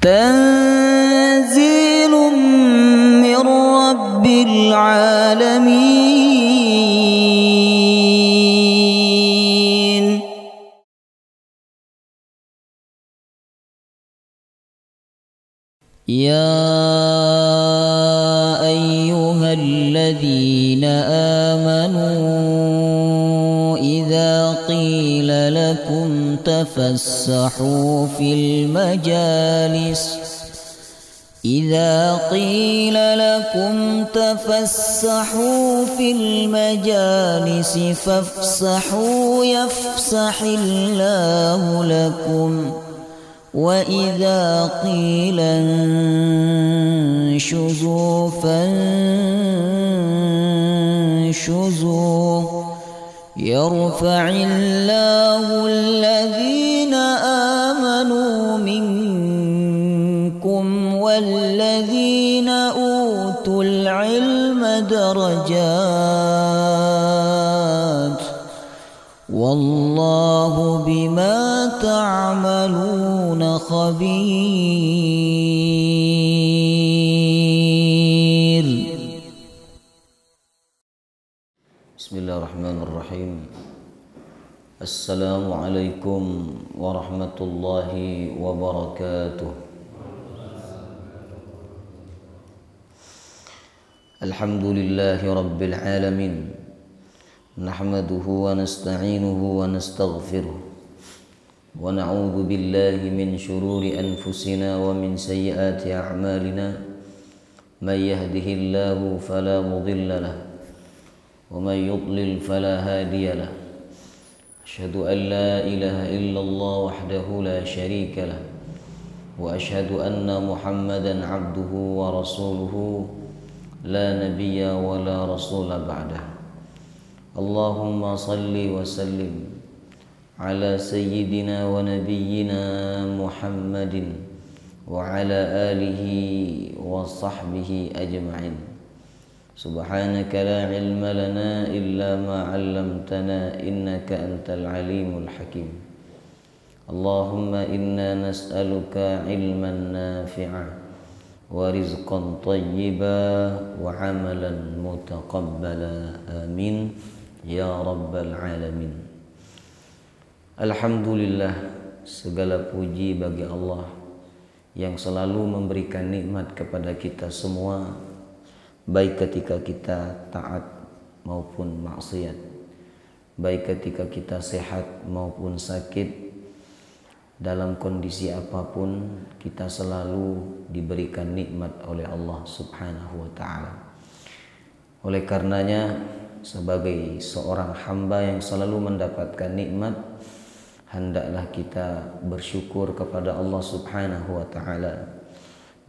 تنزيل من رب العالمين. يا أيها الذين آمنوا إذا قيل لكم تفسحوا في المجالس فافسحوا يفسح الله لكم وإذا قيل انشزوا فانشزوا يرفع الله الذين آمنوا منكم والذين أوتوا العلم درجات والله بما تعملون خبير. Bismillahirrahmanirrahim. Assalamualaikum warahmatullahi wabarakatuh. Alhamdulillahi rabbil alamin. Nahmaduhu wa nasta'inuhu wa nastaghfiruh wa na'udzu billahi min shururi anfusina wa min sayyiati a'malina may yahdihillahu fala mudilla lahu wa may yudlil fala hadiya lahu. Asyhadu an la ilaha illallah wahdahu la syarika lahu wa asyhadu anna Muhammadan 'abduhu wa rasuluhu la nabiyya wa la rasula ba'dahu. Allahumma salli wa sallim ala sayyidina wa nabiyyina Muhammadin wa ala alihi wa sahbihi ajma'in. Subhanaka la ilma lana illa ma 'allamtana innaka antal alimul hakim. Allahumma inna nas'aluka ilman nafi'a wa rizqan tayyiba wa 'amalan mutaqabbala. Amin ya rabbal alamin. Alhamdulillah, segala puji bagi Allah yang selalu memberikan nikmat kepada kita semua, baik ketika kita taat maupun maksiat, baik ketika kita sehat maupun sakit. Dalam kondisi apapun kita selalu diberikan nikmat oleh Allah Subhanahu wa ta'ala. Oleh karenanya, sebagai seorang hamba yang selalu mendapatkan nikmat, hendaklah kita bersyukur kepada Allah Subhanahu wa ta'ala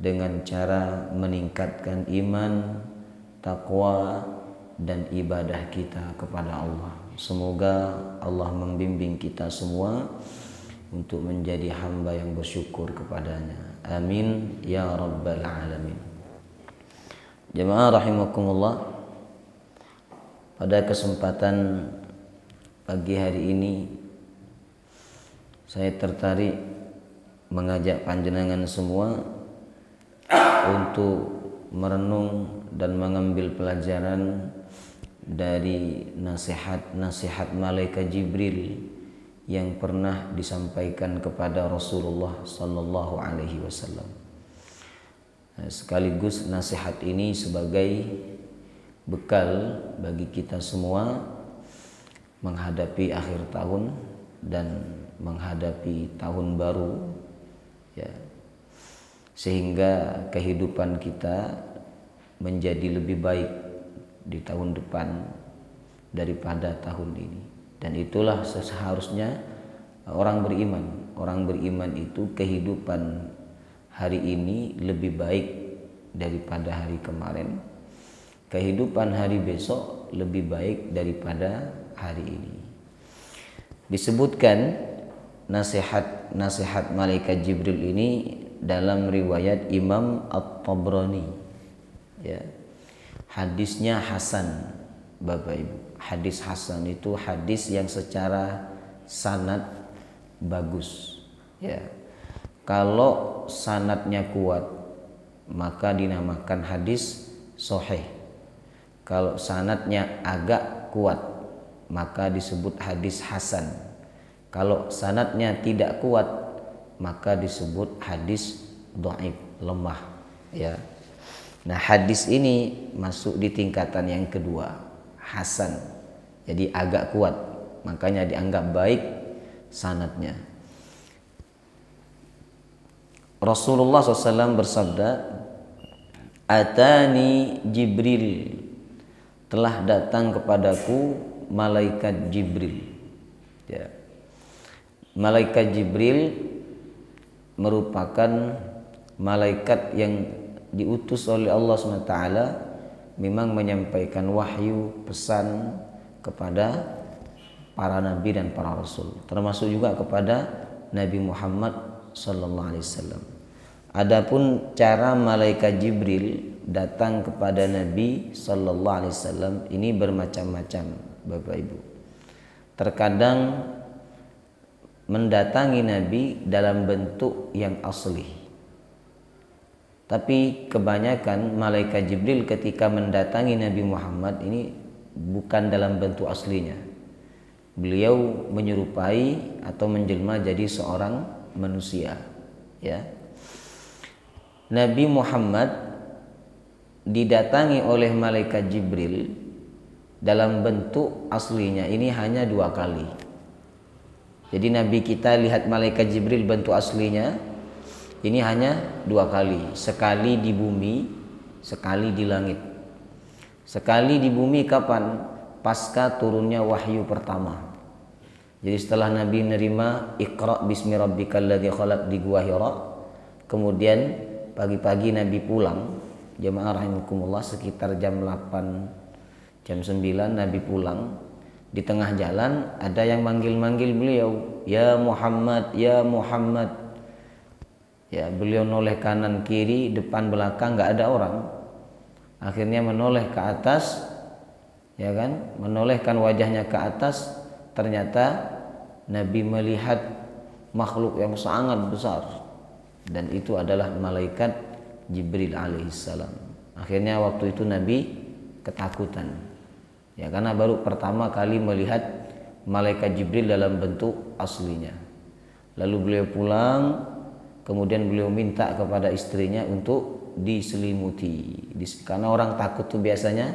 dengan cara meningkatkan iman, takwa, dan ibadah kita kepada Allah. Semoga Allah membimbing kita semua untuk menjadi hamba yang bersyukur kepadanya. Amin ya rabbal alamin. Jemaah rahimakumullah, pada kesempatan pagi hari ini saya tertarik mengajak panjenengan semua untuk merenung dan mengambil pelajaran dari nasihat-nasihat malaikat Jibril yang pernah disampaikan kepada Rasulullah sallallahu alaihi wasallam. Sekaligus nasihat ini sebagai bekal bagi kita semua menghadapi akhir tahun dan menghadapi tahun baru, ya, sehingga kehidupan kita menjadi lebih baik di tahun depan daripada tahun ini. Dan itulah seharusnya orang beriman. Orang beriman itu kehidupan hari ini lebih baik daripada hari kemarin, kehidupan hari besok lebih baik daripada hari ini. Disebutkan nasihat malaikat Jibril ini dalam riwayat Imam At-Tabrani, ya. Hadisnya hasan, Bapak Ibu. Hadis hasan itu hadis yang secara sanad bagus, ya. Kalau sanadnya kuat maka dinamakan hadis sahih. Kalau sanadnya agak kuat maka disebut hadis hasan. Kalau sanadnya tidak kuat maka disebut hadis dhaif, lemah, ya. Nah, hadis ini masuk di tingkatan yang kedua, hasan. Jadi agak kuat, makanya dianggap baik sanadnya. Rasulullah SAW bersabda, "Atani Jibril, telah datang kepadaku malaikat Jibril." Ya. Malaikat Jibril merupakan malaikat yang diutus oleh Allah SWT, memang menyampaikan wahyu, pesan kepada para nabi dan para rasul, termasuk juga kepada Nabi Muhammad SAW. Adapun cara malaikat Jibril datang kepada Nabi SAW ini bermacam-macam, Bapak Ibu. Terkadang mendatangi Nabi dalam bentuk yang asli, tapi kebanyakan malaikat Jibril ketika mendatangi Nabi Muhammad ini bukan dalam bentuk aslinya. Beliau menyerupai atau menjelma jadi seorang manusia, ya. Nabi Muhammad didatangi oleh malaikat Jibril dalam bentuk aslinya ini hanya 2 kali. Jadi Nabi kita lihat malaikat Jibril bentuk aslinya ini hanya 2 kali. Sekali di bumi, sekali di langit. Sekali di bumi kapan? Pasca turunnya wahyu pertama. Jadi setelah Nabi menerima Iqra bismi rabbikal ladzi khalaq di Gua Hira, kemudian pagi-pagi Nabi pulang, jemaah rahimakumullah, sekitar jam 8, jam 9 Nabi pulang. Di tengah jalan ada yang manggil-manggil beliau, "Ya Muhammad, ya Muhammad." Ya, beliau noleh kanan kiri, depan belakang nggak ada orang. Akhirnya menoleh ke atas, ya kan, menolehkan wajahnya ke atas. Ternyata Nabi melihat makhluk yang sangat besar, dan itu adalah malaikat Jibril alaihissalam. Akhirnya waktu itu Nabi ketakutan, ya, karena baru pertama kali melihat malaikat Jibril dalam bentuk aslinya. Lalu beliau pulang, kemudian beliau minta kepada istrinya untuk diselimuti, karena orang takut tuh biasanya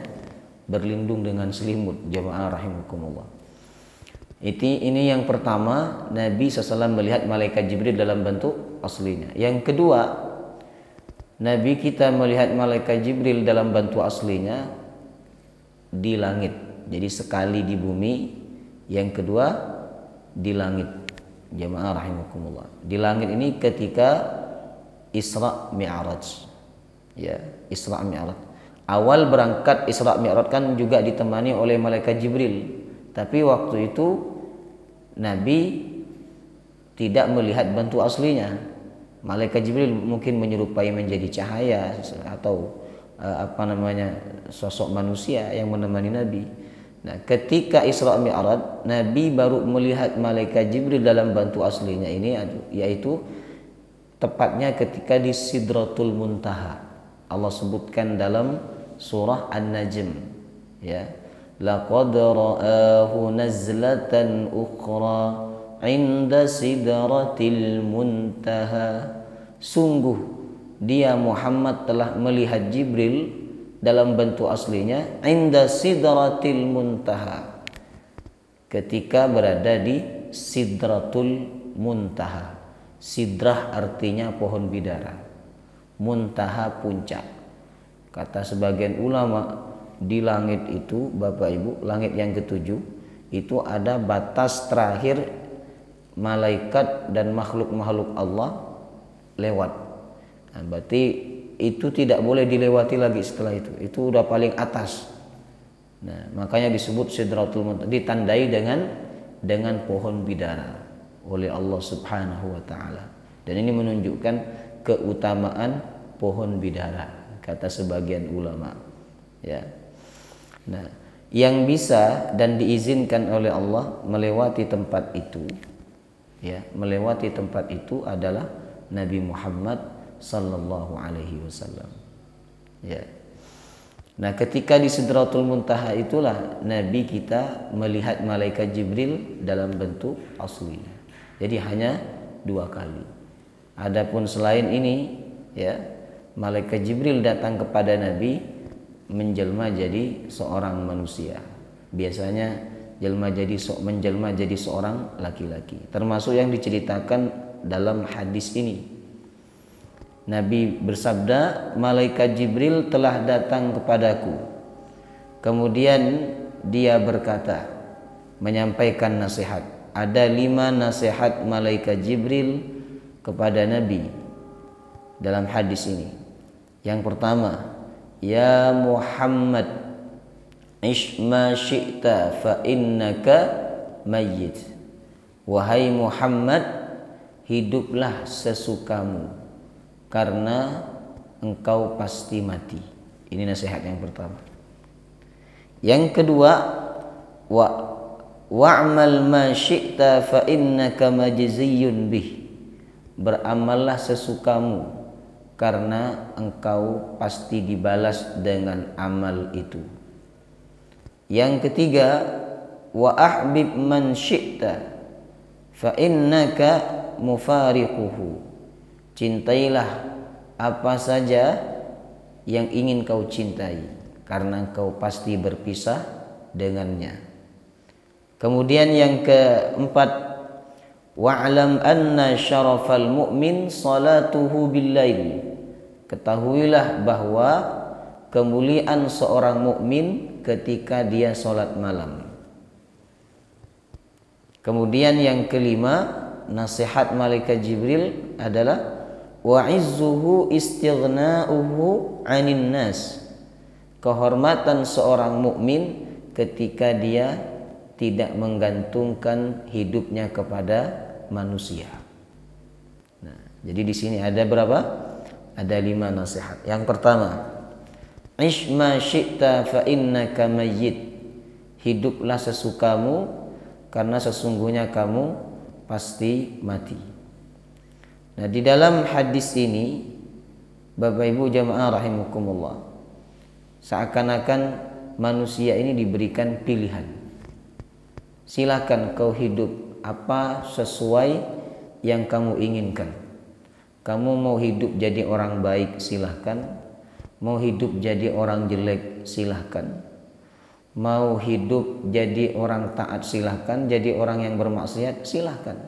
berlindung dengan selimut, jemaah rahimakumullah. Ini yang pertama, Nabi SAW melihat malaikat Jibril dalam bentuk aslinya. Yang kedua, Nabi kita melihat malaikat Jibril dalam bentuk aslinya di langit. Jadi sekali di bumi, yang kedua di langit, jemaah rahimakumullah. Di langit ini ketika Isra Mi'raj, ya, Isra Mi'raj. Awal berangkat Isra Mi'raj kan juga ditemani oleh malaikat Jibril, tapi waktu itu Nabi tidak melihat bentuk aslinya. Malaikat Jibril mungkin menyerupai menjadi cahaya atau sosok manusia yang menemani Nabi. Nah, ketika Isra Mi'raj, Nabi baru melihat malaikat Jibril dalam bentuk aslinya ini, yaitu tepatnya ketika di Sidratul Muntaha. Allah sebutkan dalam surah An-Najm, ya. Laqad ra'ahu nazlatan ukhra 'inda sidratil muntaha. Sungguh dia Muhammad telah melihat Jibril dalam bentuk aslinya 'inda sidratil muntaha, ketika berada di Sidratul Muntaha. Sidrah artinya pohon bidara, muntaha puncak. Kata sebagian ulama, di langit itu, Bapak Ibu, langit yang ketujuh itu ada batas terakhir malaikat dan makhluk-makhluk Allah lewat. Nah, berarti itu tidak boleh dilewati lagi setelah itu. Itu udah paling atas. Nah, makanya disebut Sidratul Muntaha, ditandai dengan pohon bidara oleh Allah Subhanahu wa taala. Dan ini menunjukkan keutamaan pohon bidara, kata sebagian ulama, ya. Nah, yang bisa dan diizinkan oleh Allah melewati tempat itu, ya, melewati tempat itu adalah Nabi Muhammad sallallahu alaihi wasallam. Ya. Nah, ketika di Sidratul Muntaha itulah Nabi kita melihat malaikat Jibril dalam bentuk asli. Jadi hanya 2 kali. Adapun selain ini, ya, malaikat Jibril datang kepada Nabi menjelma jadi seorang manusia. Biasanya menjelma jadi seorang laki-laki. Termasuk yang diceritakan dalam hadis ini. Nabi bersabda, malaikat Jibril telah datang kepadaku. Kemudian dia berkata, menyampaikan nasihat. Ada 5 nasihat malaikat Jibril kepada Nabi dalam hadis ini. Yang pertama, ya Muhammad, ish ma syi'ta fa innaka mayyit. Wahai Muhammad, hiduplah sesukamu karena engkau pasti mati. Ini nasihat yang pertama. Yang kedua, wa'mal ma syi'ta fa innaka majziyun bih. Beramallah sesukamu karena engkau pasti dibalas dengan amal itu. Yang ketiga, wa ahbib man syi'ta fa innaka mufariquhu. Cintailah apa saja yang ingin kau cintai karena kau pasti berpisah dengannya. Kemudian yang keempat, wa'lam anna syarafal mu'min salatuhu bil-lail. Ketahuilah bahwa kemuliaan seorang mukmin ketika dia salat malam. Kemudian yang kelima, nasihat malaikat Jibril adalah wa izzuhu istighna'uhu 'anin nas. Kehormatan seorang mukmin ketika dia tidak menggantungkan hidupnya kepada manusia. Nah, jadi di sini ada berapa? Ada 5 nasihat. Yang pertama, ish ma syi'ta fa innaka mayyit. Hiduplah sesukamu karena sesungguhnya kamu pasti mati. Nah, di dalam hadis ini, Bapak Ibu jamaah rahimakumullah, seakan-akan manusia ini diberikan pilihan. Silakan kau hidup apa sesuai yang kamu inginkan. Kamu mau hidup jadi orang baik, silahkan. Mau hidup jadi orang jelek, silahkan. Mau hidup jadi orang taat, silahkan. Jadi orang yang bermaksiat, silahkan.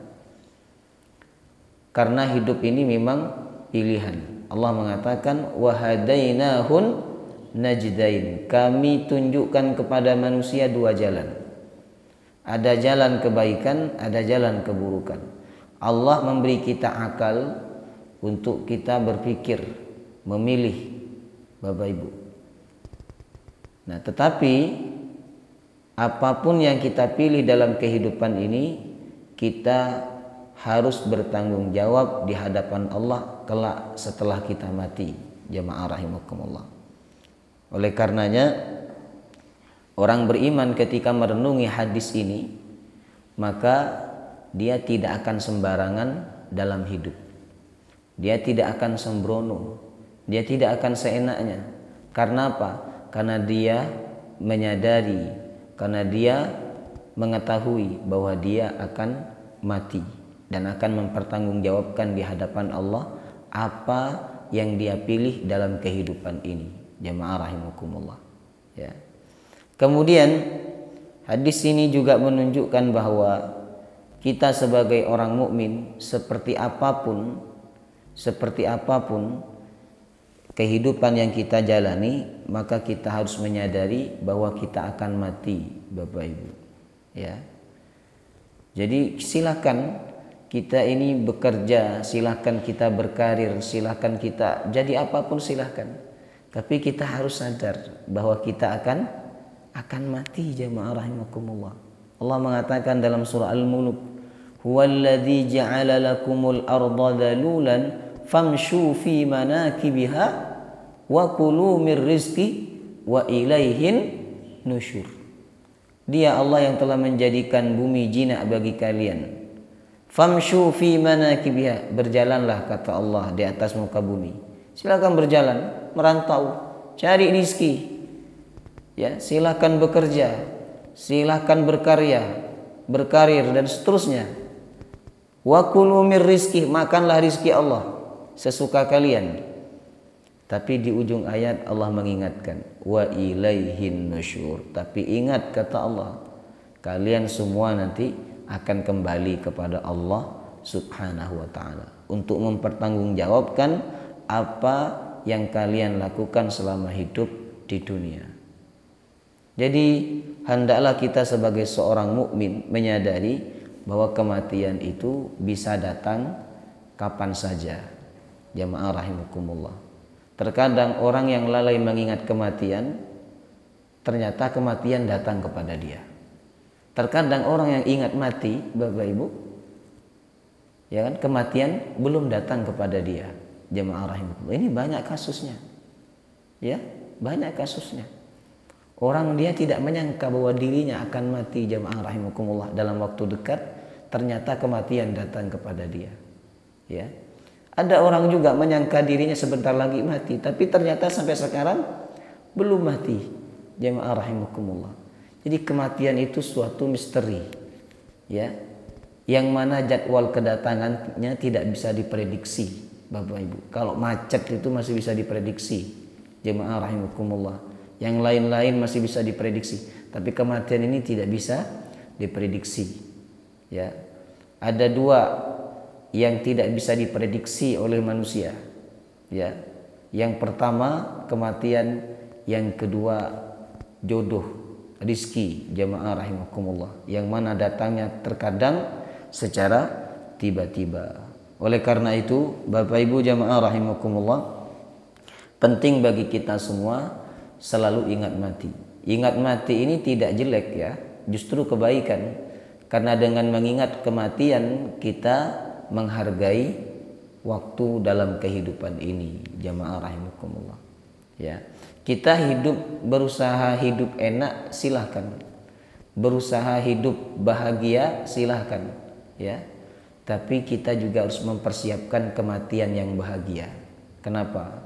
Karena hidup ini memang pilihan. Allah mengatakan wahadainahun najdain. Kami tunjukkan kepada manusia 2 jalan. Ada jalan kebaikan, ada jalan keburukan. Allah memberi kita akal untuk kita berpikir, memilih, Bapak Ibu. Nah, tetapi apapun yang kita pilih dalam kehidupan ini, kita harus bertanggung jawab di hadapan Allah kelak setelah kita mati. Jamaah rahimakumullah. Oleh karenanya, orang beriman ketika merenungi hadis ini, maka dia tidak akan sembarangan dalam hidup. Dia tidak akan sembrono. Dia tidak akan seenaknya. Karena apa? Karena dia menyadari, karena dia mengetahui bahwa dia akan mati dan akan mempertanggungjawabkan di hadapan Allah apa yang dia pilih dalam kehidupan ini. Jamaah rahimakumullah. Ya. Kemudian hadis ini juga menunjukkan bahwa kita sebagai orang mukmin seperti apapun kehidupan yang kita jalani, maka kita harus menyadari bahwa kita akan mati, Bapak Ibu. Ya. Jadi silakan kita ini bekerja, silakan kita berkarir, silakan kita jadi apapun silakan. Tapi kita harus sadar bahwa kita akan mati, jamaah rahimakumullah. Allah mengatakan dalam surah Al-Mulk, "Huwallazi ja'ala lakumul arda dalulan famshu fi manakibiha wa kulu mir rizqi wa ilaihin nusyur." Dia Allah yang telah menjadikan bumi jinak bagi kalian. Famshu fi manakibiha, berjalanlah kata Allah di atas muka bumi. Silakan berjalan, merantau, cari rizki. Ya, silakan bekerja, silakan berkarya, berkarir dan seterusnya. Wa kulu mir rizki, makanlah rizki Allah sesuka kalian. Tapi di ujung ayat Allah mengingatkan, wa ilaihin nusyur. Tapi ingat kata Allah, kalian semua nanti akan kembali kepada Allah Subhanahu wa taala untuk mempertanggungjawabkan apa yang kalian lakukan selama hidup di dunia. Jadi hendaklah kita sebagai seorang mukmin menyadari bahwa kematian itu bisa datang kapan saja. Jamaah rahimakumullah. Terkadang orang yang lalai mengingat kematian, ternyata kematian datang kepada dia. Terkadang orang yang ingat mati, Bapak Ibu, ya kan, kematian belum datang kepada dia. Jamaah rahimakumullah. Ini banyak kasusnya. Ya, banyak kasusnya. Orang dia tidak menyangka bahwa dirinya akan mati, jamaah rahimakumullah, dalam waktu dekat, ternyata kematian datang kepada dia. Ya. Ada orang juga menyangka dirinya sebentar lagi mati, tapi ternyata sampai sekarang belum mati, jamaah rahimakumullah. Jadi kematian itu suatu misteri, ya, yang mana jadwal kedatangannya tidak bisa diprediksi, Bapak Ibu. Kalau macet itu masih bisa diprediksi, jamaah rahimakumullah. Yang lain-lain masih bisa diprediksi, tapi kematian ini tidak bisa diprediksi. Ya, ada dua yang tidak bisa diprediksi oleh manusia. Ya, yang pertama kematian, yang kedua jodoh, rizki, jamaah rahimakumullah, yang mana datangnya terkadang secara tiba-tiba. Oleh karena itu, Bapak Ibu jamaah rahimakumullah, penting bagi kita semua selalu ingat mati. Ingat mati ini tidak jelek ya, justru kebaikan. Karena dengan mengingat kematian kita menghargai waktu dalam kehidupan ini, jamaah rahimakumullah. Ya, kita hidup, berusaha hidup enak silahkan, berusaha hidup bahagia silahkan, ya. Tapi kita juga harus mempersiapkan kematian yang bahagia. Kenapa?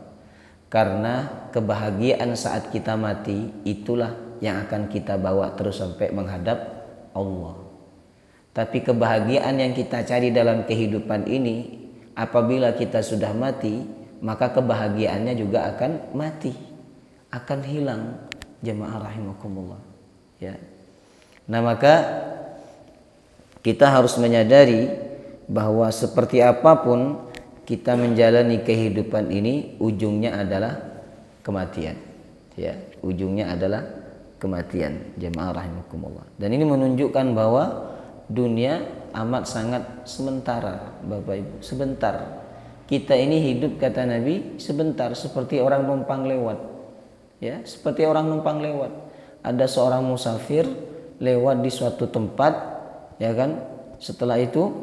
Karena kebahagiaan saat kita mati itulah yang akan kita bawa terus sampai menghadap Allah. Tapi kebahagiaan yang kita cari dalam kehidupan ini, apabila kita sudah mati, maka kebahagiaannya juga akan mati, akan hilang, jamaah rahimakumullah. Ya. Nah, maka kita harus menyadari bahwa seperti apapun kita menjalani kehidupan ini, ujungnya adalah kematian. Ya, ujungnya adalah kematian, jamaah rahimakumullah. Dan ini menunjukkan bahwa dunia amat sangat sementara, Bapak Ibu, sebentar. Kita ini hidup, kata Nabi, sebentar, seperti orang numpang lewat. Ya, seperti orang numpang lewat. Ada seorang musafir lewat di suatu tempat, ya kan? Setelah itu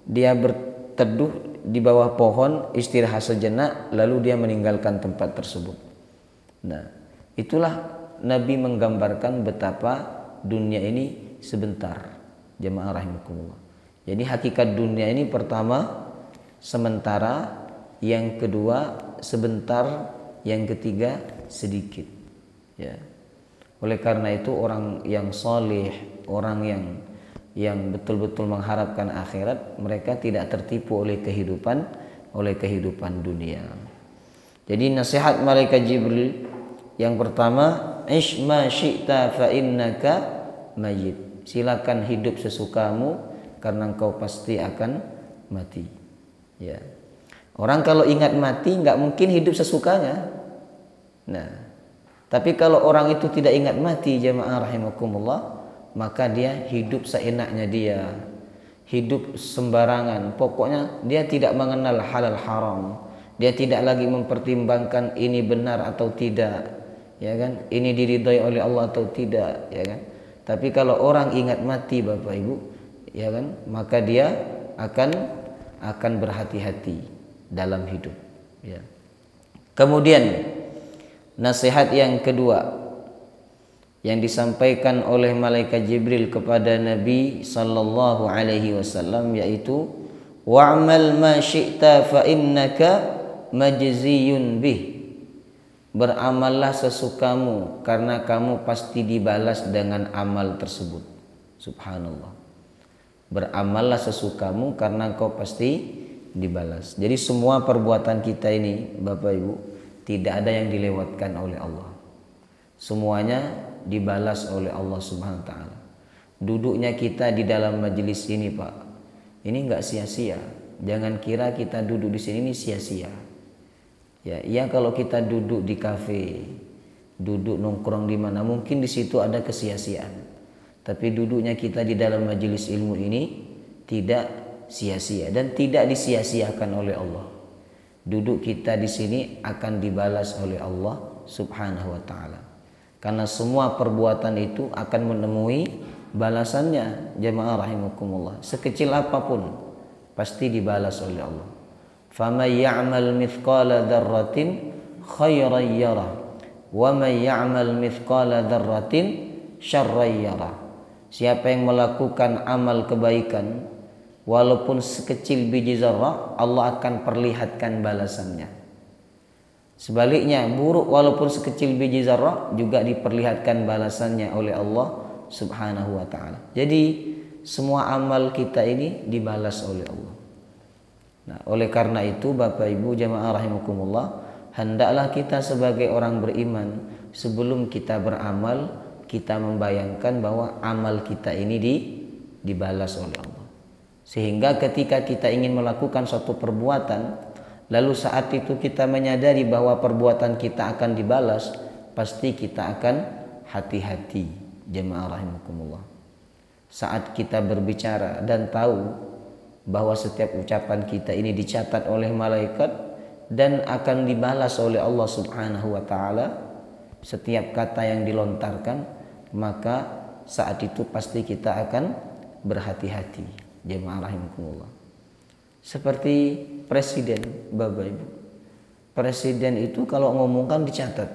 dia berteduh di bawah pohon, istirahat sejenak, lalu dia meninggalkan tempat tersebut. Nah, itulah Nabi menggambarkan betapa dunia ini sebentar, jamaah rahimakumullah. Jadi hakikat dunia ini pertama sementara, yang kedua sebentar, yang ketiga sedikit. Ya. Oleh karena itu orang yang soleh, orang yang betul-betul mengharapkan akhirat, mereka tidak tertipu oleh kehidupan dunia. Jadi nasihat malaikat Jibril yang pertama, ish ma syi'ta fa innaka mayyit. Silakan hidup sesukamu karena engkau pasti akan mati. Ya. Orang kalau ingat mati nggak mungkin hidup sesukanya. Nah, tapi kalau orang itu tidak ingat mati, jamaah rahimakumullah, maka dia hidup seenaknya dia, hidup sembarangan. Pokoknya dia tidak mengenal halal haram, dia tidak lagi mempertimbangkan ini benar atau tidak, ya kan, ini diridhai oleh Allah atau tidak, ya kan. Tapi kalau orang ingat mati, Bapak Ibu, ya kan, maka dia akan berhati-hati dalam hidup, ya. Kemudian nasihat yang kedua, yang disampaikan oleh malaikat Jibril kepada Nabi sallallahu alaihi wasallam, yaitu wa'mal ma syi'ta fa innaka majziyun bih. Beramallah sesukamu karena kamu pasti dibalas dengan amal tersebut. Subhanallah. Beramallah sesukamu karena kau pasti dibalas. Jadi semua perbuatan kita ini Bapak Ibu tidak ada yang dilewatkan oleh Allah. Semuanya dibalas oleh Allah Subhanahu wa taala. Duduknya kita di dalam majelis ini, Pak, ini enggak sia-sia. Jangan kira kita duduk di sini ini sia-sia. Ya, kalau kita duduk di kafe, duduk nongkrong di mana, mungkin di situ ada kesia-siaan. Tapi duduknya kita di dalam majelis ilmu ini tidak sia-sia dan tidak disia-siakan oleh Allah. Duduk kita di sini akan dibalas oleh Allah Subhanahu wa taala. Karena semua perbuatan itu akan menemui balasannya, jemaah rahimakumullah. Sekecil apapun pasti dibalas oleh Allah. فَمَنْ يَعْمَلْ مِثْقَالَ ذَرَّةٍ خَيْرًا يَرَهُ وَمَنْ يَعْمَلْ مِثْقَالَ ذَرَّةٍ شَرًّا يَرَهُ. Siapa yang melakukan amal kebaikan walaupun sekecil biji zarrah, Allah akan perlihatkan balasannya. Sebaliknya, buruk walaupun sekecil biji zarrah juga diperlihatkan balasannya oleh Allah Subhanahu wa taala. Jadi semua amal kita ini dibalas oleh Allah. Nah, oleh karena itu Bapak Ibu jemaah rahimakumullah, hendaklah kita sebagai orang beriman sebelum kita beramal, kita membayangkan bahwa amal kita ini dibalas oleh Allah. Sehingga ketika kita ingin melakukan suatu perbuatan, lalu saat itu kita menyadari bahwa perbuatan kita akan dibalas, pasti kita akan hati-hati jemaah rahimakumullah. Saat kita berbicara dan tahu bahwa setiap ucapan kita ini dicatat oleh malaikat dan akan dibalas oleh Allah Subhanahu wa taala setiap kata yang dilontarkan, maka saat itu pasti kita akan berhati-hati jemaah rahimakumullah. Seperti presiden, Bapak Ibu. Presiden itu kalau ngomong kan dicatat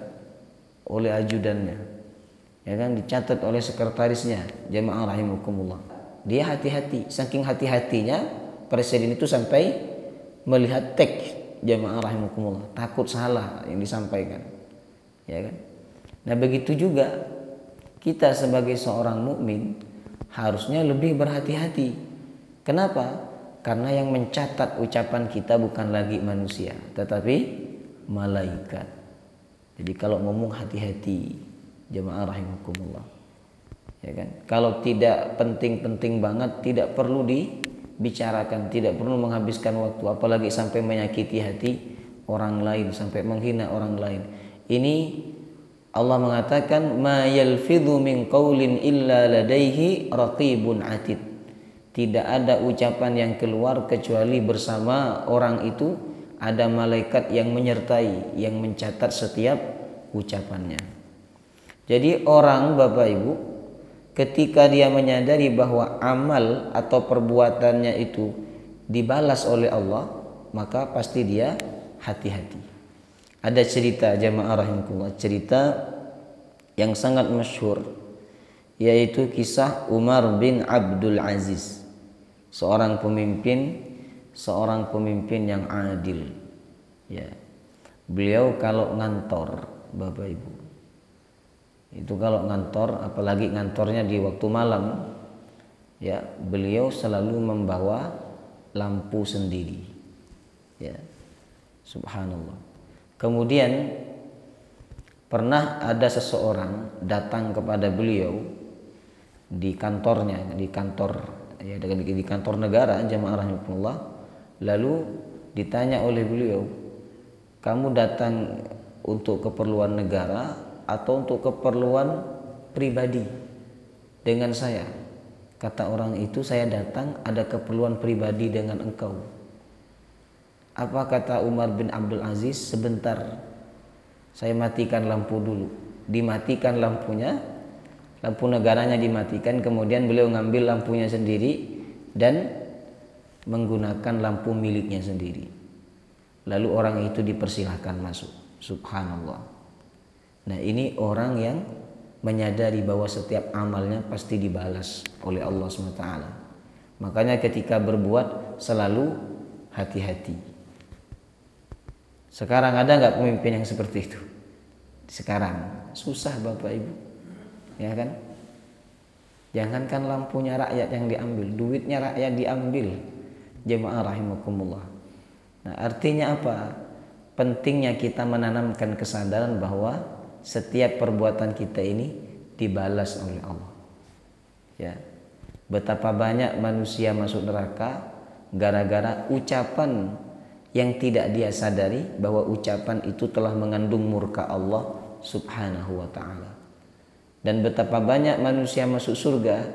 oleh ajudannya, ya kan, dicatat oleh sekretarisnya, jemaah rahimakumullah. Dia hati-hati, saking hati-hatinya presiden itu sampai melihat teks, jemaah rahimakumullah, takut salah yang disampaikan, ya kan. Nah begitu juga kita sebagai seorang mukmin harusnya lebih berhati-hati. Kenapa? Karena yang mencatat ucapan kita bukan lagi manusia, tetapi malaikat. Jadi kalau ngomong hati-hati, jemaah rahimakumullah. Ya kan? Kalau tidak penting-penting banget, tidak perlu dibicarakan, tidak perlu menghabiskan waktu, apalagi sampai menyakiti hati orang lain, sampai menghina orang lain. Ini Allah mengatakan ma yalfidhu min qaulin illa ladaihi raqibun atid. Tidak ada ucapan yang keluar kecuali bersama orang itu ada malaikat yang menyertai, yang mencatat setiap ucapannya. Jadi orang Bapak Ibu ketika dia menyadari bahwa amal atau perbuatannya itu dibalas oleh Allah, maka pasti dia hati-hati. Ada cerita jamaah rahimakumullah, cerita yang sangat masyhur, yaitu kisah Umar bin Abdul Aziz, seorang pemimpin yang adil. Ya, beliau kalau ngantor, Bapak Ibu, itu kalau ngantor, apalagi ngantornya di waktu malam, ya beliau selalu membawa lampu sendiri. Ya, subhanallah. Kemudian pernah ada seseorang datang kepada beliau di kantornya, di kantor negara, jamaah rahimakumullah. Lalu ditanya oleh beliau, kamu datang untuk keperluan negara atau untuk keperluan pribadi dengan saya? Kata orang itu, saya datang ada keperluan pribadi dengan engkau. Apa kata Umar bin Abdul Aziz? Sebentar, saya matikan lampu dulu. Dimatikan lampunya, lampu negaranya dimatikan, kemudian beliau ngambil lampunya sendiri dan menggunakan lampu miliknya sendiri. Lalu orang itu dipersilahkan masuk. Subhanallah. Nah, ini orang yang menyadari bahwa setiap amalnya pasti dibalas oleh Allah SWT. Makanya ketika berbuat selalu hati-hati. Sekarang ada nggak pemimpin yang seperti itu? Sekarang susah Bapak Ibu, ya kan? Jangankan lampunya rakyat yang diambil, duitnya rakyat diambil. Jemaah rahimakumullah. Nah, artinya apa? Pentingnya kita menanamkan kesadaran bahwa setiap perbuatan kita ini dibalas oleh Allah. Ya. Betapa banyak manusia masuk neraka gara-gara ucapan yang tidak dia sadari bahwa ucapan itu telah mengandung murka Allah Subhanahu wa taala. Dan betapa banyak manusia masuk surga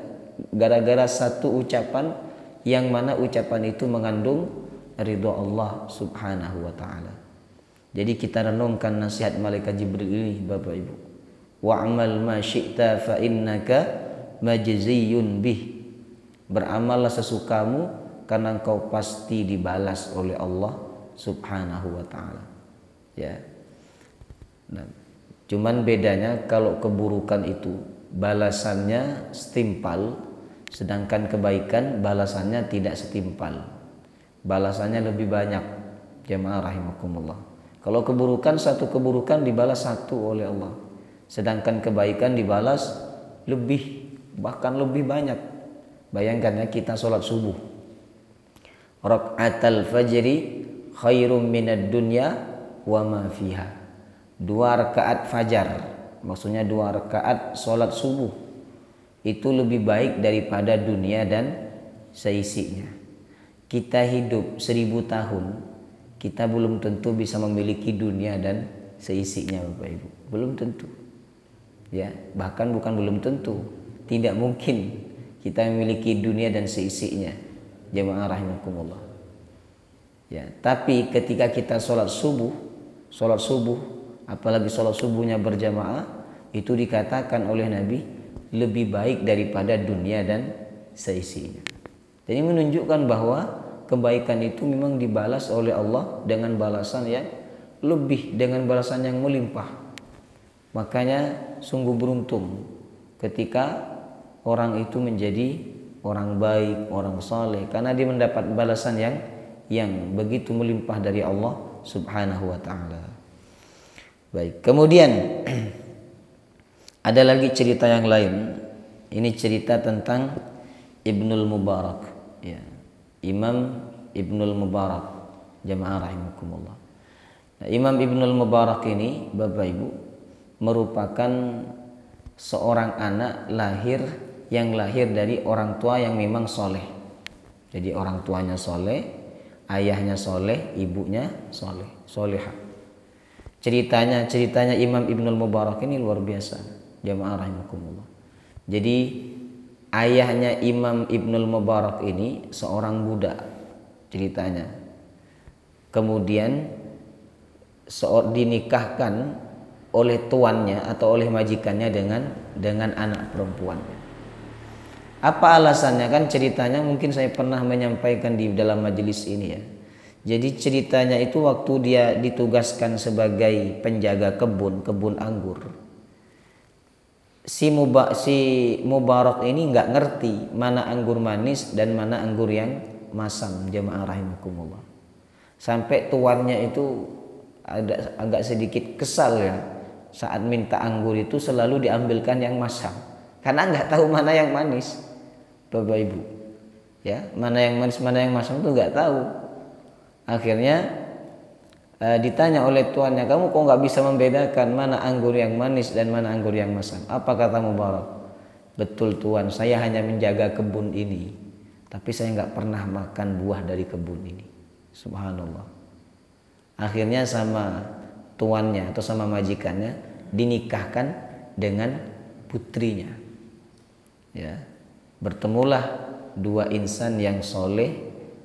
gara-gara satu ucapan yang mana ucapan itu mengandung ridha Allah Subhanahu wa taala. Jadi kita renungkan nasihat malaikat Jibril ini Bapak Ibu. Wa'mal ma syi'ta fa innaka majziyun bih. Beramallah sesukamu karena engkau pasti dibalas oleh Allah Subhanahu wa taala. Ya. Nah, cuman bedanya kalau keburukan itu balasannya setimpal, sedangkan kebaikan balasannya tidak setimpal. Balasannya lebih banyak. Jemaah rahimakumullah. Kalau keburukan, satu keburukan dibalas satu oleh Allah, sedangkan kebaikan dibalas lebih, bahkan lebih banyak. Bayangkan ya, kita sholat subuh, rakaatal fajri khairum minad dunya wa ma fiha. 2 rakaat fajar, maksudnya 2 rakaat sholat subuh, itu lebih baik daripada dunia dan seisinya. Kita hidup 1000 tahun, kita belum tentu bisa memiliki dunia dan seisinya Bapak Ibu. Belum tentu. Ya, bahkan bukan belum tentu, tidak mungkin kita memiliki dunia dan seisinya. Jemaah rahimakumullah. Ya, tapi ketika kita sholat subuh, apalagi sholat subuhnya berjamaah, itu dikatakan oleh Nabi lebih baik daripada dunia dan seisinya. Jadi menunjukkan bahwa kebaikan itu memang dibalas oleh Allah dengan balasan yang lebih, dengan balasan yang melimpah. Makanya sungguh beruntung ketika orang itu menjadi orang baik, orang saleh, karena dia mendapat balasan yang begitu melimpah dari Allah Subhanahu wa taala. Baik, kemudian ada lagi cerita yang lain. Ini cerita tentang Ibnul Mubarak, ya. Imam Ibnul Mubarak, jamaah rahimakumullah. Nah, Imam Ibnul Mubarak ini Bapak Ibu merupakan seorang anak yang lahir dari orang tua yang memang soleh. Jadi orang tuanya soleh, ayahnya soleh, ibunya solehah. Ceritanya Imam Ibnul Mubarak ini luar biasa, jamaah rahimakumullah. Jadi ayahnya Imam Ibnul Mubarak ini seorang budak ceritanya. Kemudian dinikahkan oleh tuannya atau oleh majikannya dengan anak perempuannya. Apa alasannya? Kan ceritanya mungkin saya pernah menyampaikan di dalam majelis ini ya. Jadi ceritanya itu waktu dia ditugaskan sebagai penjaga kebun anggur. Si Mubarak ini nggak ngerti mana anggur manis dan mana anggur yang masam, jemaah rahimakumullah. Sampai tuannya itu agak sedikit kesal ya, saat minta anggur itu selalu diambilkan yang masam, karena nggak tahu mana yang manis, Bapak Ibu. Ya, mana yang manis mana yang masam itu nggak tahu. Akhirnya ditanya oleh tuannya, kamu kok nggak bisa membedakan mana anggur yang manis dan mana anggur yang masam? Apa kata Mubarak? Betul tuan, saya hanya menjaga kebun ini, tapi saya nggak pernah makan buah dari kebun ini. Subhanallah. Akhirnya sama tuannya atau sama majikannya dinikahkan dengan putrinya. Ya, bertemulah 2 insan yang soleh,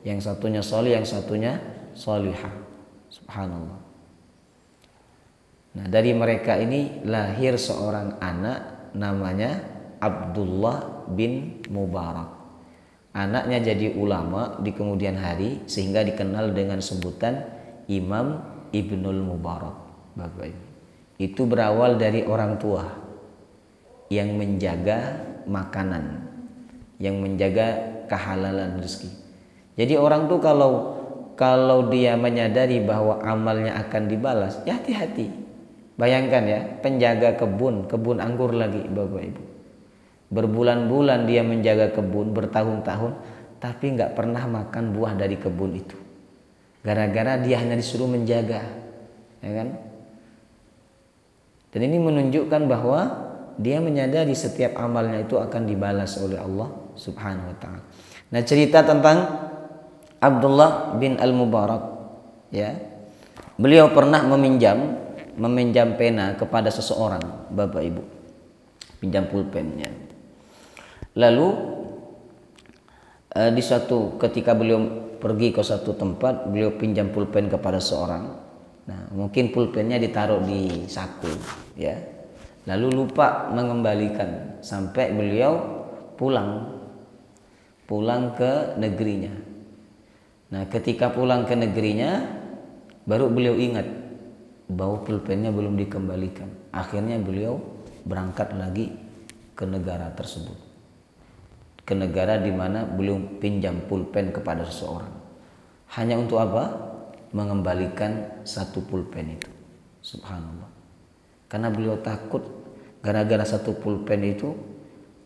yang satunya soleh, yang satunya solihah. Subhanallah. Nah, dari mereka ini lahir seorang anak namanya Abdullah bin Mubarak. Anaknya jadi ulama di kemudian hari sehingga dikenal dengan sebutan Imam Ibnul Mubarak. Bapak Ibu. Itu berawal dari orang tua. yang menjaga makanan, yang menjaga kehalalan rezeki. Jadi orang tuh kalau dia menyadari bahwa amalnya akan dibalas, ya hati-hati. Bayangkan ya, penjaga kebun anggur lagi Bapak Ibu. Berbulan-bulan dia menjaga kebun, bertahun-tahun, tapi nggak pernah makan buah dari kebun itu. Gara-gara dia hanya disuruh menjaga, ya kan? Dan ini menunjukkan bahwa dia menyadari setiap amalnya itu akan dibalas oleh Allah Subhanahu wa taala. Nah, cerita tentang Abdullah bin Al-Mubarak, ya. Beliau pernah meminjam pena kepada seseorang, Bapak Ibu. Pinjam pulpennya. Lalu di suatu ketika beliau pergi ke satu tempat, beliau pinjam pulpen kepada seorang. Nah, mungkin pulpennya ditaruh di saku, ya. Lalu lupa mengembalikan sampai beliau pulang ke negerinya. Nah, ketika pulang ke negerinya baru beliau ingat bahwa pulpennya belum dikembalikan. Akhirnya beliau berangkat lagi ke negara tersebut, ke negara di mana beliau pinjam pulpen kepada seseorang. Hanya untuk apa? Mengembalikan satu pulpen itu. Subhanallah. Karena beliau takut gara-gara satu pulpen itu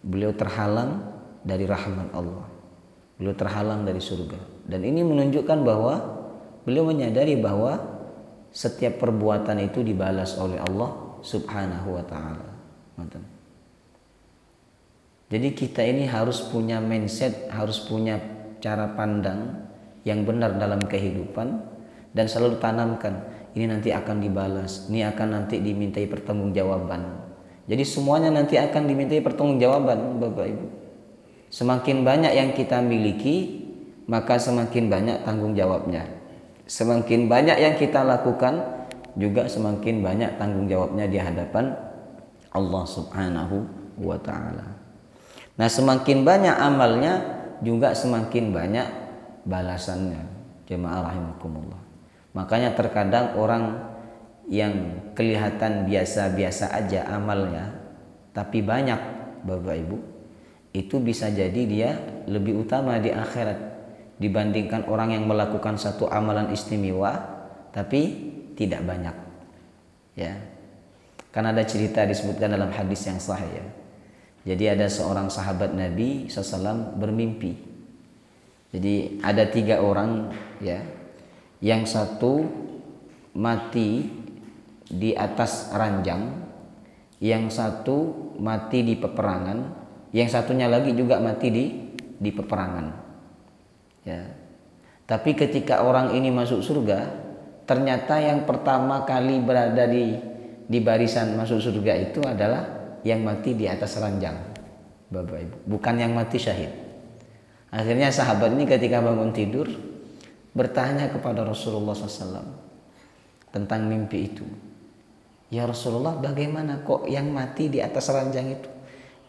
beliau terhalang dari rahmat Allah. Beliau terhalang dari surga. Dan ini menunjukkan bahwa beliau menyadari bahwa setiap perbuatan itu dibalas oleh Allah Subhanahu wa taala. Jadi kita ini harus punya mindset, harus punya cara pandang yang benar dalam kehidupan dan selalu tanamkan ini nanti akan dibalas, ini akan nanti dimintai pertanggungjawaban. Jadi semuanya nanti akan dimintai pertanggungjawaban, Bapak Ibu. Semakin banyak yang kita miliki, maka semakin banyak tanggung jawabnya. Semakin banyak yang kita lakukan, juga semakin banyak tanggung jawabnya di hadapan Allah Subhanahu wa taala. Nah, semakin banyak amalnya juga semakin banyak balasannya. Jemaah rahimakumullah. Makanya terkadang orang yang kelihatan biasa-biasa aja amalnya, tapi banyak, Bapak Ibu, itu bisa jadi dia lebih utama di akhirat dibandingkan orang yang melakukan satu amalan istimewa tapi tidak banyak, ya. Karena ada cerita disebutkan dalam hadis yang sahih, ya. Jadi ada seorang sahabat Nabi SAW bermimpi. Jadi ada 3 orang, ya. Yang satu mati di atas ranjang, yang satu mati di peperangan, yang satunya lagi juga mati di peperangan. Ya. Tapi ketika orang ini masuk surga, ternyata yang pertama kali berada di barisan masuk surga itu adalah yang mati di atas ranjang, Bapak Ibu, bukan yang mati syahid. Akhirnya sahabat ini ketika bangun tidur bertanya kepada Rasulullah SAW tentang mimpi itu. Ya Rasulullah, bagaimana kok yang mati di atas ranjang itu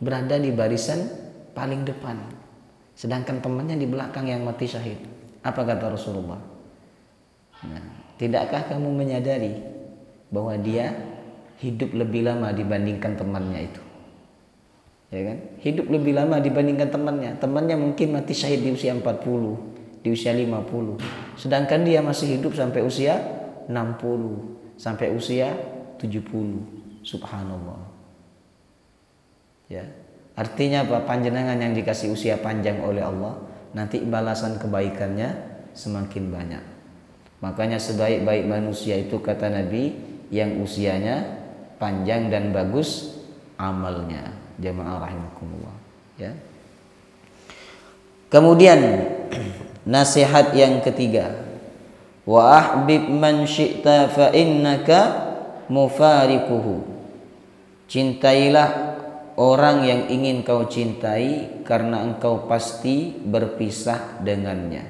berada di barisan paling depan, sedangkan temannya di belakang yang mati syahid? Apa kata Rasulullah? Nah, tidakkah kamu menyadari bahwa dia hidup lebih lama dibandingkan temannya itu? Ya kan? Hidup lebih lama dibandingkan temannya. Temannya mungkin mati syahid di usia 40, di usia 50. Sedangkan dia masih hidup sampai usia 60, sampai usia 70. Subhanallah. Ya. Artinya apa? Panjenengan yang dikasih usia panjang oleh Allah, nanti balasan kebaikannya semakin banyak. Makanya sebaik-baik manusia itu kata Nabi yang usianya panjang dan bagus amalnya. Jamaah rahimakumullah, ya. Kemudian nasihat yang ketiga, wa ahbib man syi'ta fa innaka mufarikuhu. Cintailah orang yang ingin kau cintai karena engkau pasti berpisah dengannya.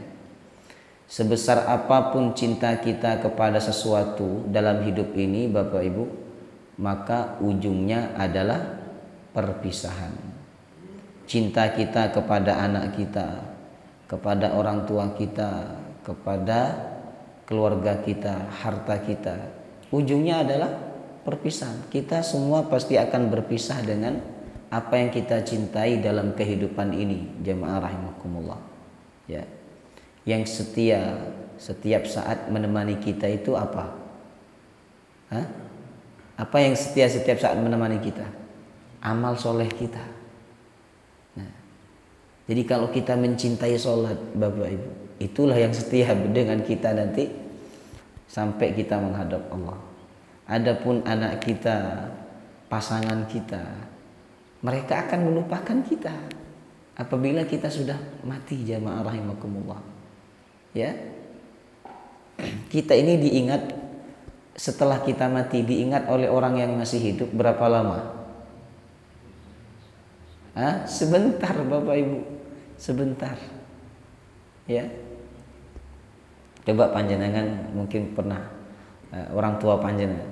Sebesar apapun cinta kita kepada sesuatu dalam hidup ini, Bapak Ibu, maka ujungnya adalah perpisahan. Cinta kita kepada anak kita, kepada orang tua kita, kepada keluarga kita, harta kita, ujungnya adalah perpisahan. Kita semua pasti akan berpisah dengan apa yang kita cintai dalam kehidupan ini, jamaah rahimakumullah. Ya. Yang setia setiap saat menemani kita itu apa? Hah? Apa yang setia setiap saat menemani kita? Amal soleh kita. Nah, jadi kalau kita mencintai sholat, Bapak Ibu, itulah yang setia dengan kita nanti sampai kita menghadap Allah. Adapun anak kita, pasangan kita, mereka akan melupakan kita apabila kita sudah mati, jamaah rahimakumullah. Ya, kita ini diingat setelah kita mati, diingat oleh orang yang masih hidup berapa lama? Sebentar, Bapak Ibu, sebentar. Ya, coba panjenengan mungkin pernah orang tua panjenengan,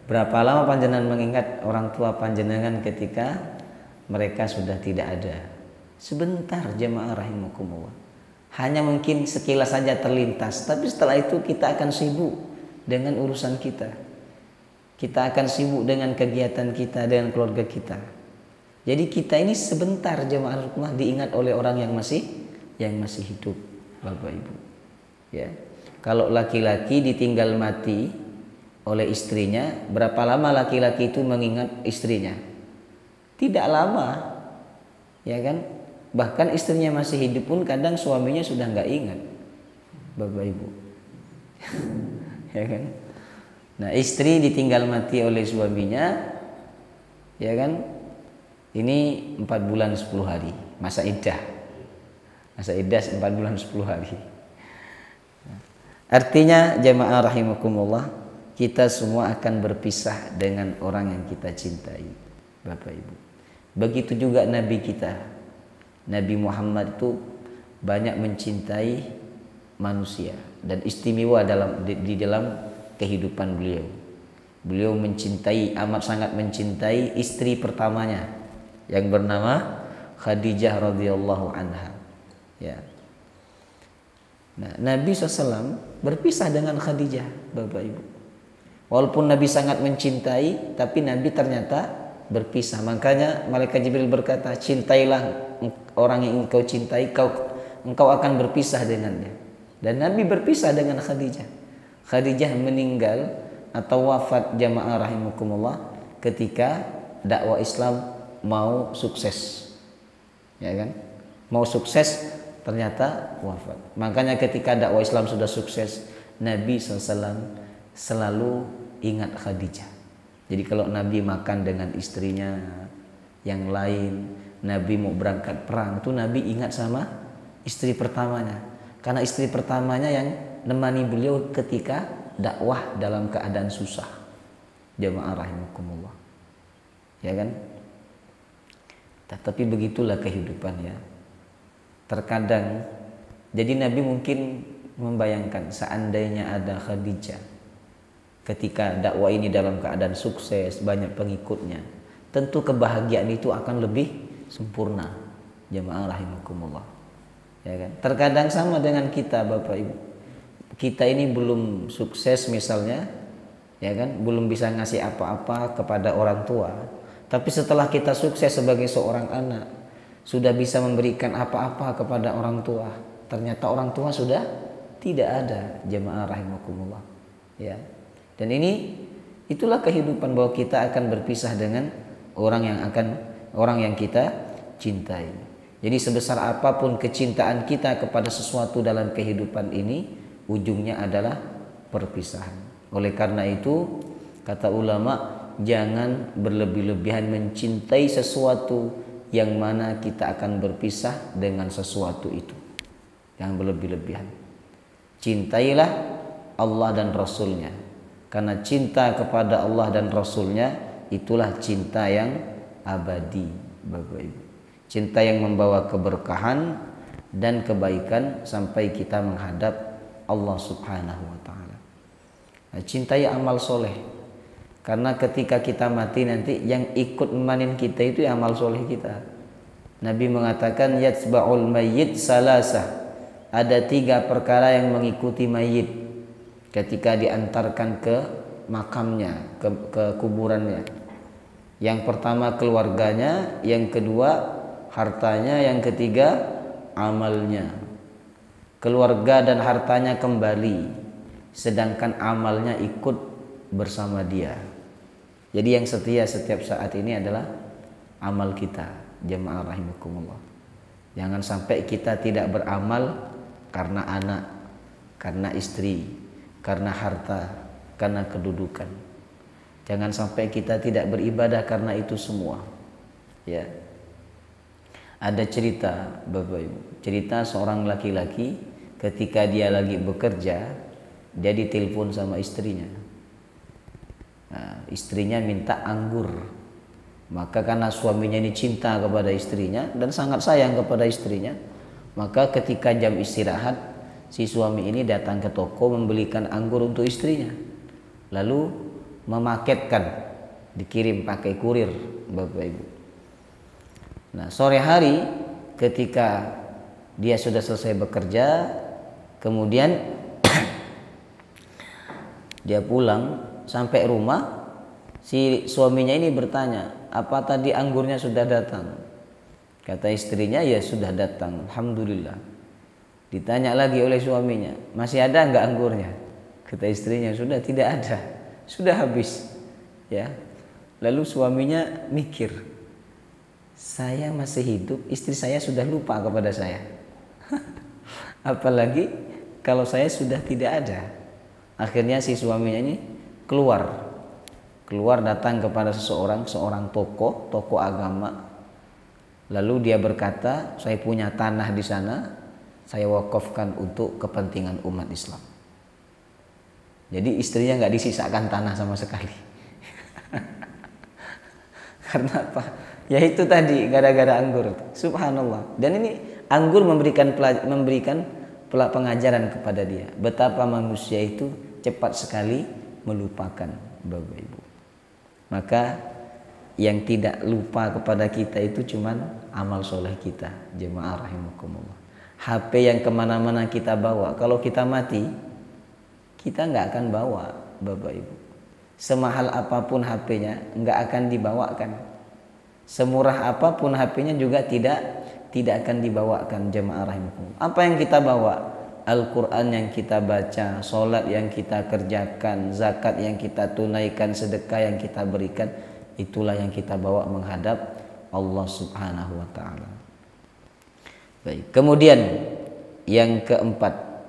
berapa lama panjenengan mengingat orang tua panjenengan ketika mereka sudah tidak ada? Sebentar, jemaah rahimakumullah. Hanya mungkin sekilas saja terlintas, tapi setelah itu kita akan sibuk dengan urusan kita. Kita akan sibuk dengan kegiatan kita, dengan keluarga kita. Jadi kita ini sebentar, jemaah rahimakumullah, diingat oleh orang yang masih hidup, Bapak Ibu. Ya. Kalau laki-laki ditinggal mati oleh istrinya, berapa lama laki-laki itu mengingat istrinya? Tidak lama, ya kan? Bahkan istrinya masih hidup pun kadang suaminya sudah nggak ingat, Bapak Ibu. Ya kan? Nah, istri ditinggal mati oleh suaminya, ya kan? Ini 4 bulan 10 hari masa iddah. Masa iddah 4 bulan 10 hari. Artinya jamaah rahimakumullah, kita semua akan berpisah dengan orang yang kita cintai, Bapak Ibu. Begitu juga Nabi kita, Nabi Muhammad itu banyak mencintai manusia dan istimewa di dalam kehidupan beliau. Beliau mencintai, amat sangat mencintai istri pertamanya yang bernama Khadijah radhiyallahu anha. Ya. Nah, Nabi SAW berpisah dengan Khadijah, Bapak Ibu. Walaupun Nabi sangat mencintai, tapi Nabi ternyata berpisah. Makanya malaikat Jibril berkata, cintailah orang yang engkau cintai, engkau akan berpisah dengannya. Dan Nabi berpisah dengan Khadijah. Khadijah meninggal atau wafat, jamaah rahimakumullah, ketika dakwah Islam mau sukses. Ya kan? Mau sukses, ternyata wafat. Makanya ketika dakwah Islam sudah sukses, Nabi SAW selalu ingat Khadijah. Jadi kalau Nabi makan dengan istrinya yang lain, Nabi mau berangkat perang, itu Nabi ingat sama istri pertamanya. Karena istri pertamanya yang nemani beliau ketika dakwah dalam keadaan susah. Jamaah rahimakumullah. Ya kan? Tapi begitulah kehidupan ya. Terkadang jadi Nabi mungkin membayangkan seandainya ada Khadijah ketika dakwah ini dalam keadaan sukses, banyak pengikutnya, tentu kebahagiaan itu akan lebih sempurna, jamaah rahimakumullah. Ya kan? Terkadang sama dengan kita, Bapak Ibu. Kita ini belum sukses misalnya, ya kan? Belum bisa ngasih apa-apa kepada orang tua. Tapi setelah kita sukses sebagai seorang anak, sudah bisa memberikan apa-apa kepada orang tua, ternyata orang tua sudah tidak ada, jamaah rahimakumullah. Ya. Dan itulah kehidupan, bahwa kita akan berpisah dengan orang yang kita cintai. Jadi sebesar apapun kecintaan kita kepada sesuatu dalam kehidupan ini, ujungnya adalah perpisahan. Oleh karena itu, kata ulama, jangan berlebih-lebihan mencintai sesuatu yang mana kita akan berpisah dengan sesuatu itu. Jangan berlebih-lebihan. Cintailah Allah dan Rasulnya. Karena cinta kepada Allah dan Rasulnya itulah cinta yang abadi, Bapak Ibu. Cinta yang membawa keberkahan dan kebaikan sampai kita menghadap Allah Subhanahu wa ta'ala. Nah, cintai amal soleh. Karena ketika kita mati nanti yang ikut memanin kita itu amal soleh kita. Nabi mengatakan yatsba'ul mayyit salasah. Ada 3 perkara yang mengikuti mayit ketika diantarkan ke makamnya, ke kuburannya. Yang pertama keluarganya, yang kedua hartanya, yang ketiga amalnya. Keluarga dan hartanya kembali, sedangkan amalnya ikut bersama dia. Jadi yang setia setiap saat ini adalah amal kita, jemaah rahimakumullah. Jangan sampai kita tidak beramal karena anak, karena istri, karena harta, karena kedudukan. Jangan sampai kita tidak beribadah karena itu semua. Ya. Ada cerita, Bapak Ibu, cerita seorang laki-laki ketika dia lagi bekerja, dia ditelepon sama istrinya. Nah, istrinya minta anggur. Maka karena suaminya ini cinta kepada istrinya dan sangat sayang kepada istrinya, maka ketika jam istirahat, si suami ini datang ke toko membelikan anggur untuk istrinya. Lalu memaketkan, dikirim pakai kurir, Bapak Ibu. Nah, sore hari ketika dia sudah selesai bekerja, kemudian dia pulang, sampai rumah si suaminya ini bertanya, "Apa tadi anggurnya sudah datang?" Kata istrinya, "Ya sudah datang, alhamdulillah." Ditanya lagi oleh suaminya, "Masih ada enggak anggurnya?" Kata istrinya, "Sudah tidak ada, sudah habis." Ya. Lalu suaminya mikir, "Saya masih hidup, istri saya sudah lupa kepada saya." Apalagi kalau saya sudah tidak ada. Akhirnya si suaminya ini keluar datang kepada seorang tokoh agama. Lalu dia berkata, "Saya punya tanah di sana, saya wakafkan untuk kepentingan umat Islam." Jadi istrinya nggak disisakan tanah sama sekali. Karena apa? Ya itu tadi, gara-gara anggur. Subhanallah. Dan ini anggur memberikan pengajaran kepada dia betapa manusia itu cepat sekali melupakan, Bapak Ibu. Maka yang tidak lupa kepada kita itu cuman amal soleh kita, jemaah rahimakumullah. HP yang kemana-mana kita bawa, kalau kita mati kita nggak akan bawa, Bapak Ibu. Semahal apapun HP-nya nggak akan dibawakan. Semurah apapun HP-nya juga tidak akan dibawakan, jemaah rahimakumullah. Apa yang kita bawa? Al-Quran yang kita baca, sholat yang kita kerjakan, zakat yang kita tunaikan, sedekah yang kita berikan, itulah yang kita bawa menghadap Allah Subhanahu wa ta'ala. Baik. Kemudian yang keempat,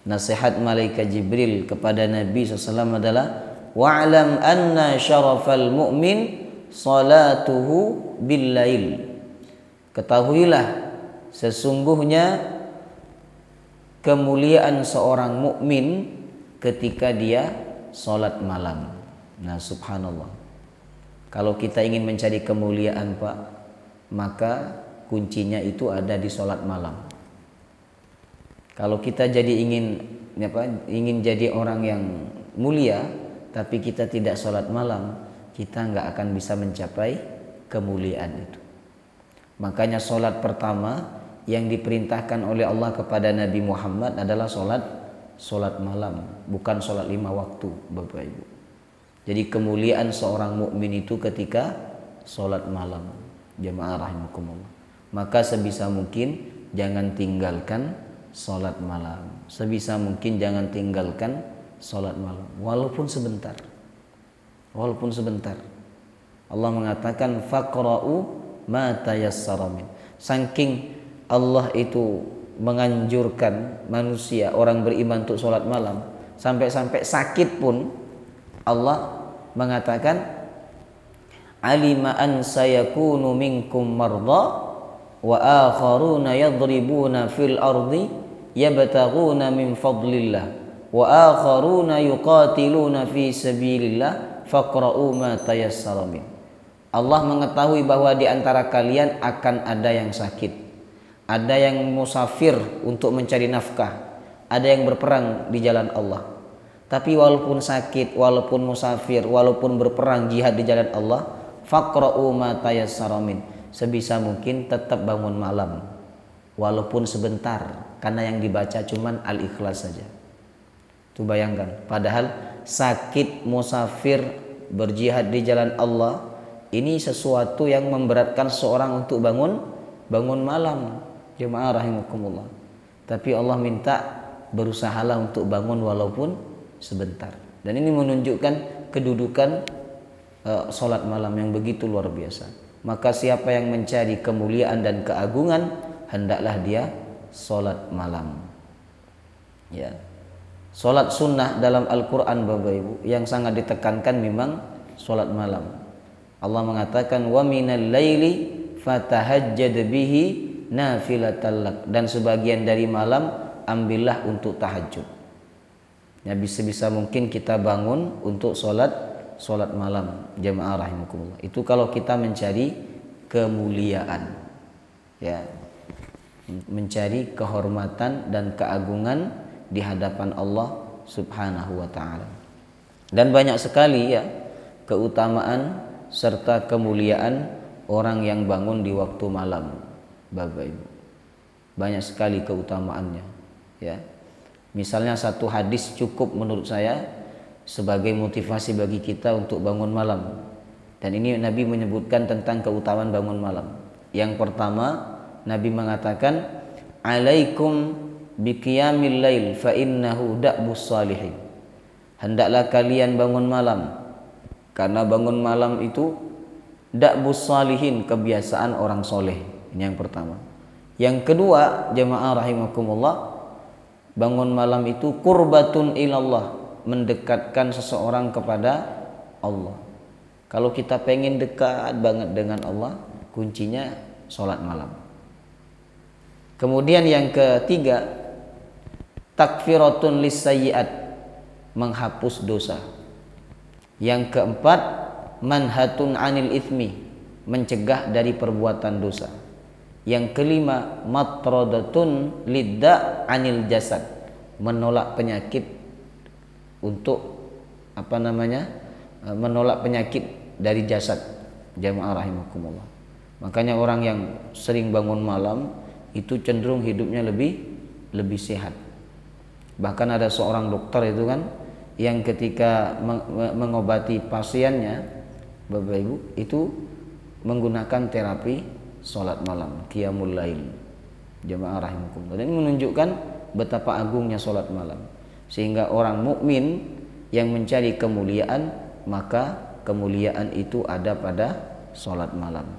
nasihat malaikat Jibril kepada Nabi SAW adalah, wa'lam anna syarafal mu'min salatuhu bil-lail. Ketahuilah sesungguhnya kemuliaan seorang mukmin ketika dia sholat malam. Nah, subhanallah. Kalau kita ingin mencari kemuliaan, Pak, maka kuncinya itu ada di sholat malam. Kalau kita ingin jadi orang yang mulia, tapi kita tidak sholat malam, kita nggak akan bisa mencapai kemuliaan itu. Makanya sholat pertama yang diperintahkan oleh Allah kepada Nabi Muhammad adalah sholat malam, bukan sholat 5 waktu, Bapak Ibu. Jadi kemuliaan seorang mukmin itu ketika sholat malam, jemaah rahimakumullah. Maka sebisa mungkin jangan tinggalkan sholat malam. Sebisa mungkin jangan tinggalkan sholat malam, walaupun sebentar. Walaupun sebentar. Allah mengatakan faqra'u ma tayassara min. Saking Allah itu menganjurkan manusia, orang beriman untuk sholat malam, sampai-sampai sakit pun Allah mengatakan, alima an sayakunu minkum marda wa akharuna yadribuna fil ardi yabtaghuna min fadlillah wa akharuna yuqatiluna fi sabilillah faqra'u ma tayassara min. Allah mengetahui bahwa di antara kalian akan ada yang sakit, ada yang musafir untuk mencari nafkah, ada yang berperang di jalan Allah. Tapi walaupun sakit, walaupun musafir, walaupun berperang jihad di jalan Allah, faqra'u ma tayassara min. Sebisa mungkin tetap bangun malam, walaupun sebentar, karena yang dibaca cuman Al-Ikhlas saja. Itu bayangkan, padahal sakit, musafir, berjihad di jalan Allah Ini sesuatu yang memberatkan seorang untuk bangun malam, jemaah rahimakumullah. Tapi Allah minta berusahalah untuk bangun walaupun sebentar. Dan ini menunjukkan kedudukan sholat malam yang begitu luar biasa. Maka siapa yang mencari kemuliaan dan keagungan, hendaklah dia sholat malam. Ya, sholat sunnah dalam Al-Quran Bapak Ibu yang sangat ditekankan memang sholat malam. Allah mengatakan wa minal laili fatahajjad bihi nafilatan lak, dan sebagian dari malam ambillah untuk tahajud. Ya, bisa mungkin kita bangun untuk sholat malam, jemaah rahimakumullah. Itu kalau kita mencari kemuliaan, ya, mencari kehormatan dan keagungan di hadapan Allah Subhanahu wa taala. Dan banyak sekali ya keutamaan serta kemuliaan orang yang bangun di waktu malam, Bapak Ibu. Banyak sekali keutamaannya, ya. Misalnya satu hadis cukup menurut saya sebagai motivasi bagi kita untuk bangun malam. Dan ini Nabi menyebutkan tentang keutamaan bangun malam. Yang pertama, Nabi mengatakan, "Alaikum biqiyamil lail fa innahu da'bus salihin." Hendaklah kalian bangun malam, karena bangun malam itu da'bus salihin, kebiasaan orang soleh. Ini yang pertama. Yang kedua, jemaah rahimakumullah, bangun malam itu qurbatun ilallah, mendekatkan seseorang kepada Allah. Kalau kita pengen dekat banget dengan Allah, kuncinya sholat malam. Kemudian yang ketiga, takfiratun lisayyi'at, menghapus dosa. Yang keempat, manhatun anil ithmi, mencegah dari perbuatan dosa. Yang kelima, matradatun lidda anil jasad, menolak penyakit untuk menolak penyakit dari jasad, jamaah rahimakumullah. Makanya orang yang sering bangun malam itu cenderung hidupnya lebih sehat. Bahkan ada seorang dokter itu kan yang ketika mengobati pasiennya, Bapak Ibu, itu menggunakan terapi sholat malam, qiyamul lail, jamaah rahimakumullah. Dan ini menunjukkan betapa agungnya sholat malam. Sehingga orang mukmin yang mencari kemuliaan, maka kemuliaan itu ada pada sholat malam.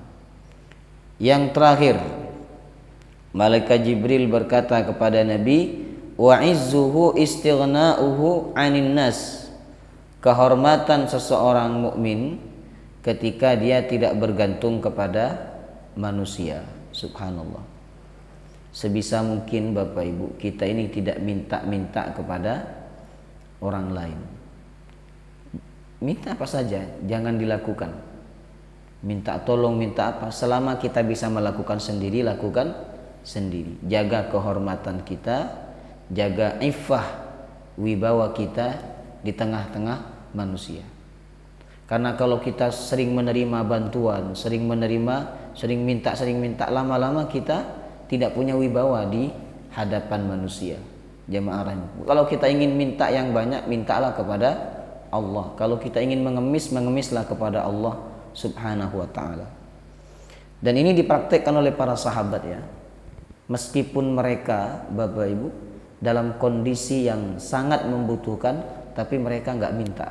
Yang terakhir, Malaikat Jibril berkata kepada Nabi, wa izzuhu istighna'uhu 'anin nas, kehormatan seseorang mukmin ketika dia tidak bergantung kepada manusia. Subhanallah. Sebisa mungkin Bapak Ibu, kita ini tidak minta-minta kepada orang lain. Minta apa saja, jangan dilakukan. Minta tolong, minta apa, selama kita bisa melakukan sendiri, lakukan sendiri. Jaga kehormatan kita, jaga iffah wibawa kita di tengah-tengah manusia. Karena kalau kita sering menerima bantuan, sering minta, lama-lama kita tidak punya wibawa di hadapan manusia. Jamaah rahimahullah. Kalau kita ingin minta yang banyak, mintalah kepada Allah. Kalau kita ingin mengemis, mengemislah kepada Allah Subhanahu wa taala. Dan ini dipraktekkan oleh para sahabat ya. Meskipun mereka, Bapak Ibu, dalam kondisi yang sangat membutuhkan, tapi mereka nggak minta.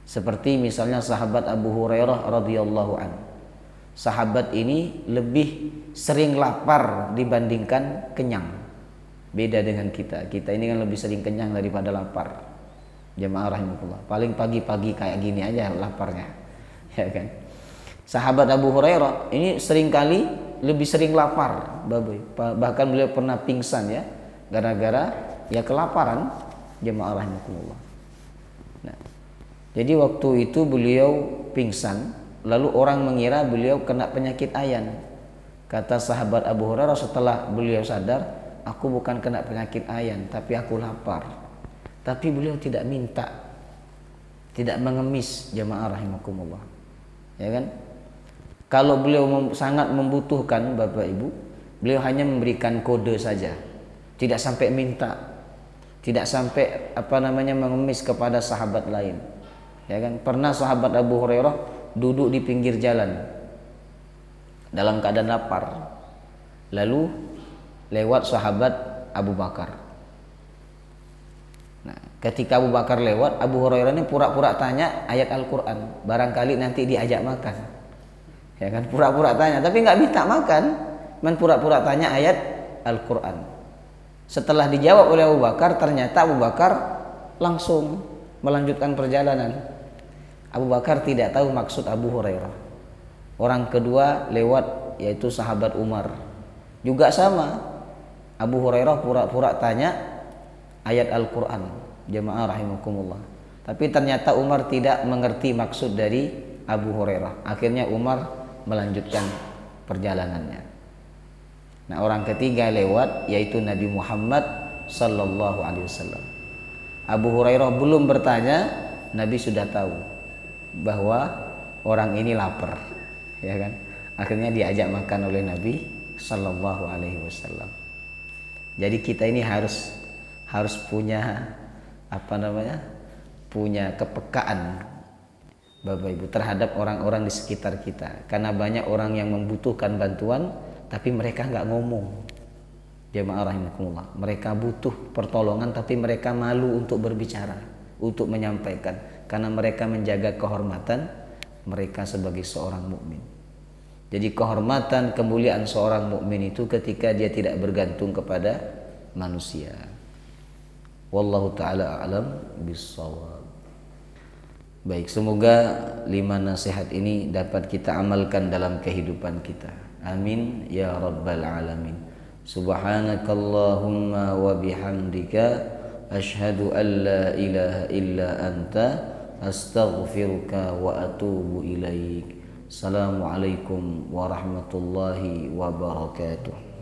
Seperti misalnya sahabat Abu Hurairah radhiyallahu anhu. Sahabat ini lebih sering lapar dibandingkan kenyang. Beda dengan kita. Kita ini kan lebih sering kenyang daripada lapar. Jamaah rahimahullah. Paling pagi-pagi kayak gini aja laparnya. Ya kan? Sahabat Abu Hurairah ini seringkali lebih sering lapar, bahkan beliau pernah pingsan ya, gara-gara ya kelaparan, jemaah rahimakumullah. Nah, jadi waktu itu beliau pingsan, lalu orang mengira beliau kena penyakit ayan. Kata sahabat Abu Hurairah setelah beliau sadar, aku bukan kena penyakit ayan, tapi aku lapar. Tapi beliau tidak minta, tidak mengemis, jemaah rahimakumullah. Ya kan? Kalau beliau sangat membutuhkan, Bapak Ibu, beliau hanya memberikan kode saja, tidak sampai minta, tidak sampai mengemis kepada sahabat lain. Ya kan? Pernah sahabat Abu Hurairah duduk di pinggir jalan dalam keadaan lapar. Lalu lewat sahabat Abu Bakar. Nah, ketika Abu Bakar lewat, Abu Hurairah ini pura-pura tanya ayat Al-Quran, barangkali nanti diajak makan. Ya kan, pura-pura tanya, tapi nggak minta makan, cuman pura-pura tanya ayat Al-Quran. Setelah dijawab oleh Abu Bakar, ternyata Abu Bakar langsung melanjutkan perjalanan. Abu Bakar tidak tahu maksud Abu Hurairah. Orang kedua lewat, yaitu sahabat Umar, juga sama. Abu Hurairah pura-pura tanya ayat Al-Quran, jemaah rahimakumullah. Tapi ternyata Umar tidak mengerti maksud dari Abu Hurairah. Akhirnya Umar melanjutkan perjalanannya. Nah, orang ketiga lewat, yaitu Nabi Muhammad sallallahu alaihi wasallam. Abu Hurairah belum bertanya, Nabi sudah tahu bahwa orang ini lapar, ya kan? Akhirnya diajak makan oleh Nabi sallallahu alaihi wasallam. Jadi kita ini harus punya punya kepekaan, Bapak Ibu, terhadap orang-orang di sekitar kita. Karena banyak orang yang membutuhkan bantuan, tapi mereka nggak ngomong. Jemaah rahimakumullah, mereka butuh pertolongan, tapi mereka malu untuk berbicara, untuk menyampaikan, karena mereka menjaga kehormatan mereka sebagai seorang mukmin. Jadi kehormatan, kemuliaan seorang mukmin itu ketika dia tidak bergantung kepada manusia. Wallahu ta'ala a'lam bissawab. Baik, semoga 5 nasihat ini dapat kita amalkan dalam kehidupan kita. Amin ya rabbal alamin. Subhanakallahumma wa bihamdika asyhadu an la ilaha illa anta astaghfiruka wa atubu ilaik. Assalamualaikum warahmatullahi wabarakatuh.